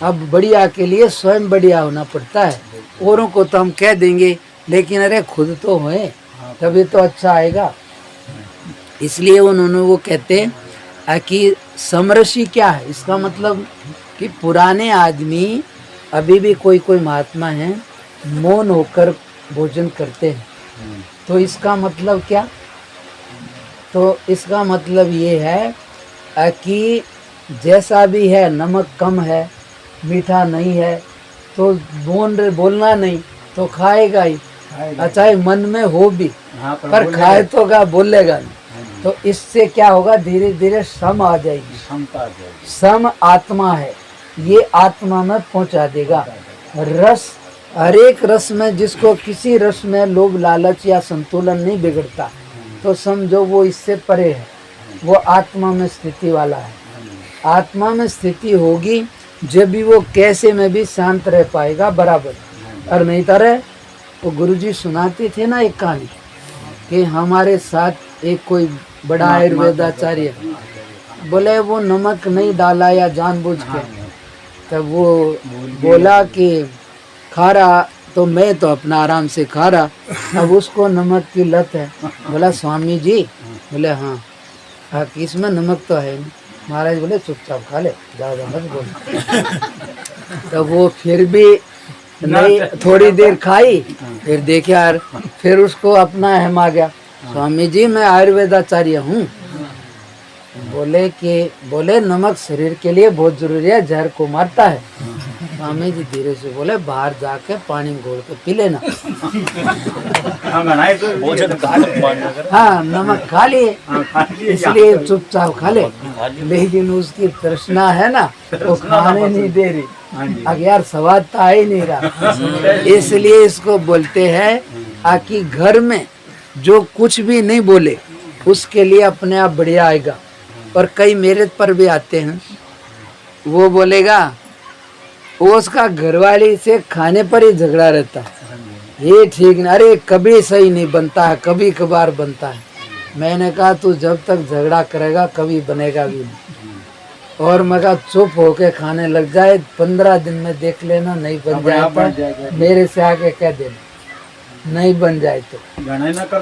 अब बढ़िया के लिए स्वयं बढ़िया होना पड़ता है। औरों को तो हम कह देंगे, लेकिन अरे खुद तो होए तभी तो अच्छा आएगा। इसलिए उन्होंने वो कहते हैं कि समरसी क्या है, इसका मतलब कि पुराने आदमी, अभी भी कोई कोई महात्मा हैं, मौन होकर भोजन करते हैं। तो इसका मतलब क्या? तो इसका मतलब ये है कि जैसा भी है, नमक कम है, मीठा नहीं है, तो बोलना नहीं तो खाएगा ही, चाहे मन में हो भी, पर खाए तो क्या, बोलेगा नहीं। तो इससे क्या होगा, धीरे धीरे सम आ जाएगी। सम आत्मा है, ये आत्मा में पहुंचा देगा। रस, हर एक रस में, जिसको किसी रस में लोभ लालच या संतुलन नहीं बिगड़ता, तो समझो वो इससे परे है, वो आत्मा में स्थिति वाला है। आत्मा में स्थिति होगी जब भी वो कैसे में भी शांत रह पाएगा बराबर, और नहीं तरह। वो गुरुजी सुनाते थे ना एक कहानी कि हमारे साथ एक कोई बड़ा आयुर्वेदाचार्य, बोले वो नमक नहीं डाला या जानबूझ के, तब वो बोला कि खा रहा, तो मैं तो अपना आराम से खा रहा, अब उसको नमक की लत है। बोला स्वामी जी, बोले हाँ इसमें नमक तो है नहीं। महाराज बोले चुपचाप खा ले, ज़्यादा मत बोल। तो वो फिर भी नहीं, थोड़ी देर खाई, फिर देखे यार, फिर उसको अपना अहम आ गया, स्वामी जी मैं आयुर्वेदाचार्य हूँ। बोले नमक शरीर के लिए बहुत जरूरी है, जहर को मारता है। स्वामी जी धीरे से बोले बाहर जाके पानी घोल के पी लेना। हाँ नमक खा लिए, इसलिए चुपचाप खा ले, लेकिन उसकी तृष्णा है ना, वो खाने नहीं दे रही। अब यार स्वाद तो आ ही नहीं रहा, इसलिए इसको बोलते हैं कि घर में जो कुछ भी नहीं बोले उसके लिए अपने आप बढ़िया आएगा। और कई मेरे पर भी आते हैं, वो बोलेगा, वो उसका घरवाली से खाने पर ही झगड़ा रहता है, ये ठीक नहीं, अरे कभी सही नहीं बनता है, कभी कभार बनता है। मैंने कहा तू जब तक झगड़ा करेगा कभी बनेगा भी नहीं। और मैं कहा चुप होके खाने लग जाए, 15 दिन में देख लेना, नहीं बन जाए मेरे से आके कह देना, नहीं बन जाए तो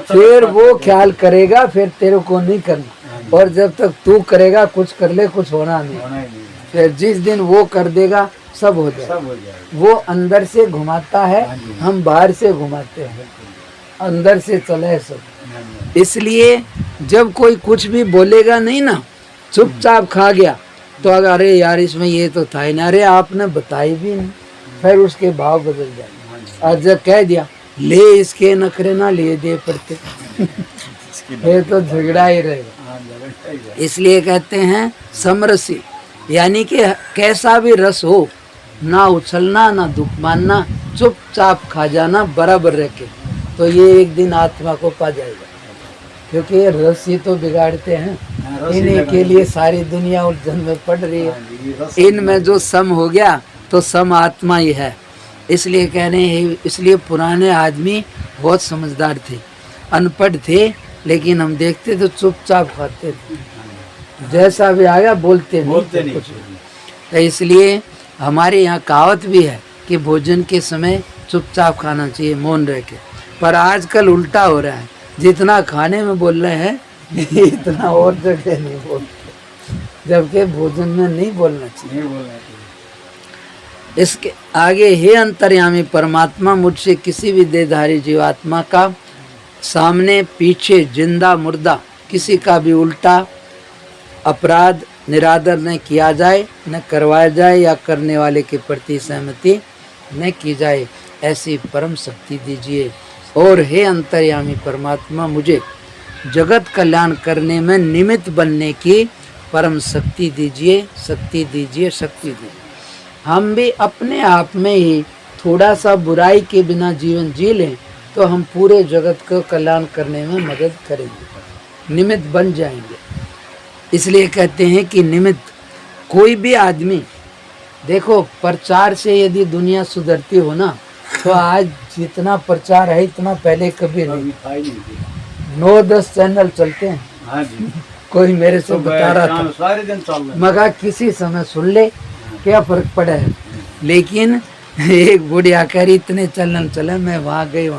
फिर वो ख्याल करेगा, फिर तेरे को नहीं करना। और जब तक तू करेगा कुछ कर ले, कुछ होना नहीं। फिर जिस दिन वो कर देगा सब हो जाए। वो अंदर से घुमाता है, हम बाहर से घुमाते हैं, अंदर से चले सब। इसलिए जब कोई कुछ भी बोलेगा नहीं ना, चुपचाप खा गया, तो अरे यार इसमें ये तो था ही ना, अरे आपने बताई भी नहीं, फिर उसके भाव बदल जाए। और जब कह दिया ले इसके नखरे ना ले दे पड़ते फिर तो झगड़ा ही रहेगा। इसलिए कहते हैं समरसी, यानी कि कैसा भी रस हो, ना उछलना ना दुख मानना, चुपचाप खा जाना बराबर रह के, तो ये एक दिन आत्मा को पा जाएगा। क्योंकि ये रस ही तो बिगाड़ते हैं, इन्हीं के लिए सारी दुनिया उलझन में पड़ रही है। इनमें जो सम हो गया तो सम आत्मा ही है। इसलिए कह रहे हैं, इसलिए पुराने आदमी बहुत समझदार थे, अनपढ़ थे, लेकिन हम देखते तो चुपचाप खाते थे, जैसा भी आया बोलते नहीं कुछ। तो इसलिए हमारे यहाँ कहावत भी है कि भोजन के समय चुपचाप खाना चाहिए, मौन रह के। पर आजकल उल्टा हो रहा है, जितना खाने में बोल रहे हैं इतना और जगह नहीं बोलते, जबकि भोजन में नहीं बोलना चाहिए। इसके आगे, हे अंतर्यामी परमात्मा, मुझसे किसी भी देहधारी जीवात्मा का सामने पीछे, जिंदा मुर्दा, किसी का भी उल्टा अपराध निरादर न किया जाए, न करवाया जाए, या करने वाले के प्रति सहमति न की जाए, ऐसी परम शक्ति दीजिए। और हे अंतर्यामी परमात्मा, मुझे जगत कल्याण करने में निमित्त बनने की परम शक्ति दीजिए, शक्ति दीजिए, शक्ति दीजिए। हम भी अपने आप में ही थोड़ा सा बुराई के बिना जीवन जी लें तो हम पूरे जगत को कल्याण करने में मदद करेंगे, निमित्त बन जाएंगे। इसलिए कहते हैं कि निमित्त, कोई भी आदमी देखो, प्रचार से यदि दुनिया सुधरती हो ना, तो आज जितना प्रचार है इतना पहले कभी नहीं। 9-10 चैनल चलते हैं। कोई मेरे से बता रहा था, मगर किसी समय सुन ले, क्या फर्क पड़ा है। लेकिन एक बुढ़िया कह रही इतने चलन चले, मैं वहाँ गई।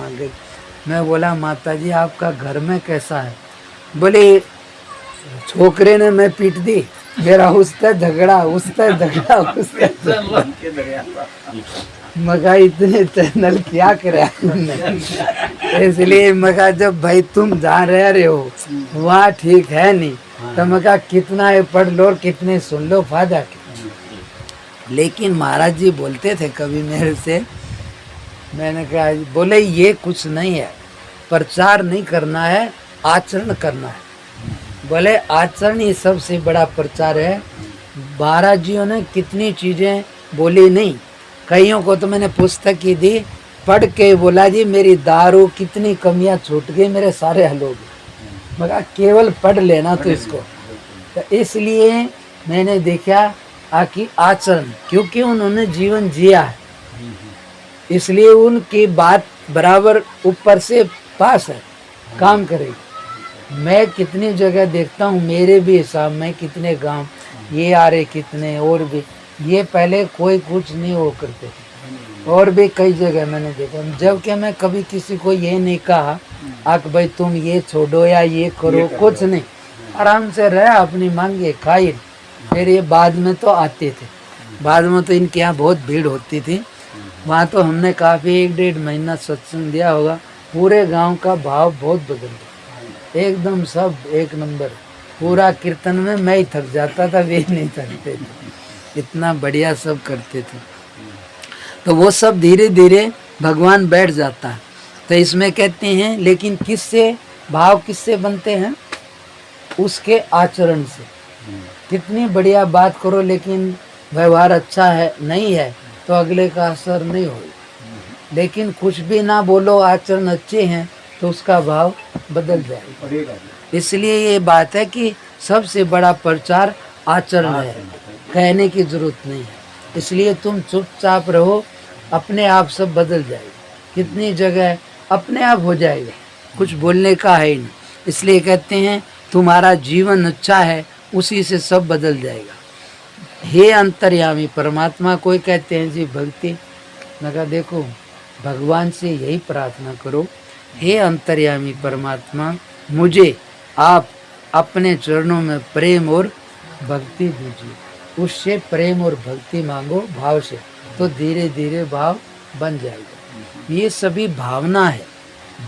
मैं बोला माता जी आपका घर में कैसा है? बोले छोकरे ने मैं पीट दी, मेरा उससे झगड़ा मगा इतने चैनल क्या करे इसलिए मगा जब भाई तुम जहाँ रह रहे हो वहाँ ठीक है नहीं, तो मगा कितना है पढ़ लो और कितने सुन लो, फायदा क्या। लेकिन महाराज जी बोलते थे कभी मेरे से, मैंने कहा बोले ये कुछ नहीं है, प्रचार नहीं करना है, आचरण करना है। बोले आचरण ही सबसे बड़ा प्रचार है। महाराज जियों ने कितनी चीज़ें बोली नहीं, कईयों को तो मैंने पुस्तक ही दी, पढ़ के बोला जी मेरी दारू कितनी कमियां छूट गई, मेरे सारे हल हो गए। मगर केवल पढ़ लेना तो इसको, तो इसलिए मैंने देखा कि आचरण, क्योंकि उन्होंने जीवन जिया है इसलिए उनकी बात बराबर ऊपर से पास है, काम करेगी। मैं कितनी जगह देखता हूँ, मेरे भी हिसाब में कितने गांव ये आ रहे, कितने और भी, ये पहले कोई कुछ नहीं हो करते थे, और भी कई जगह मैंने देखा। जबकि मैं कभी किसी को ये नहीं कहा कि भाई तुम ये छोड़ो या ये करो, कुछ नहीं, आराम से रहे, अपनी मांगे खाई। फिर ये बाद में तो आते थे, बाद में तो इनके यहाँ बहुत भीड़ होती थी, वहाँ तो हमने काफ़ी 1-1.5 महीना सत्संग दिया होगा। पूरे गांव का भाव बहुत बदल गया, एकदम सब एक नंबर। पूरा कीर्तन में मैं ही थक जाता था, वे नहीं थकते थे, इतना बढ़िया सब करते थे। तो वो सब धीरे धीरे भगवान बैठ जाता है। तो इसमें कहते हैं लेकिन किससे भाव किससे बनते हैं? उसके आचरण से। कितनी बढ़िया बात करो लेकिन व्यवहार अच्छा है नहीं है तो अगले का असर नहीं होगा। लेकिन कुछ भी ना बोलो, आचरण अच्छे हैं तो उसका भाव बदल जाएगा। इसलिए ये बात है कि सबसे बड़ा प्रचार आचरण है, कहने की जरूरत नहीं है। इसलिए तुम चुपचाप रहो, अपने आप सब बदल जाएगा। कितनी जगह अपने आप हो जाएगा, कुछ बोलने का है ही नहीं। इसलिए कहते हैं तुम्हारा जीवन अच्छा है, उसी से सब बदल जाएगा। हे अंतर्यामी परमात्मा, कोई कहते हैं जी भक्ति, मैं कहा देखो भगवान से यही प्रार्थना करो, हे अंतर्यामी परमात्मा मुझे आप अपने चरणों में प्रेम और भक्ति दीजिए। उससे प्रेम और भक्ति मांगो भाव से, तो धीरे धीरे भाव बन जाएगा। ये सभी भावना है,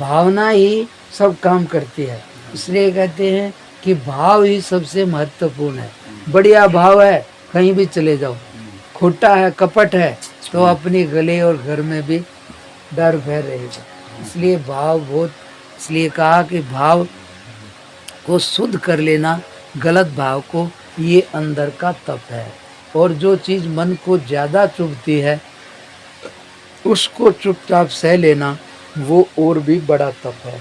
भावना ही सब काम करती है। इसलिए कहते हैं कि भाव ही सबसे महत्वपूर्ण है। बढ़िया भाव है कहीं भी चले जाओ, खोटा है कपट है तो अपने गले और घर में भी डर भय रहेगा। इसलिए भाव बहुत, इसलिए कहा कि भाव को शुद्ध कर लेना, गलत भाव को, ये अंदर का तप है। और जो चीज़ मन को ज़्यादा चुभती है उसको चुपचाप सह लेना, वो और भी बड़ा तप है।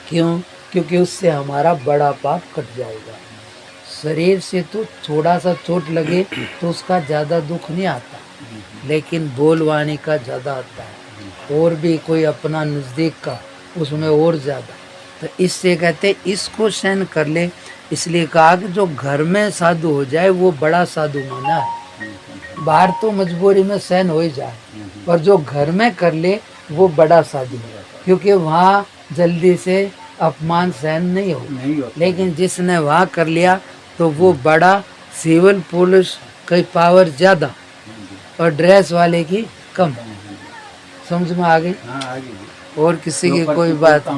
क्यों? क्योंकि उससे हमारा बड़ा पाप कट जाएगा। शरीर से तो थोड़ा सा चोट लगे तो उसका ज़्यादा दुख नहीं आता, लेकिन बोलवाणी का ज़्यादा आता है, और भी कोई अपना नज़दीक का उसमें और ज़्यादा। तो इससे कहते इसको सहन कर ले। इसलिए कहा कि जो घर में साधु हो जाए वो बड़ा साधु माना है। बाहर तो मजबूरी में सहन हो ही जाए, पर जो घर में कर ले वो बड़ा साधु है, क्योंकि वहाँ जल्दी से अपमान सहन नहीं हो। लेकिन जिसने वहाँ कर लिया तो वो बड़ा, सिविल पुलिस की पावर ज़्यादा और ड्रेस वाले की कम। समझ में आ गई? और किसी की कोई बात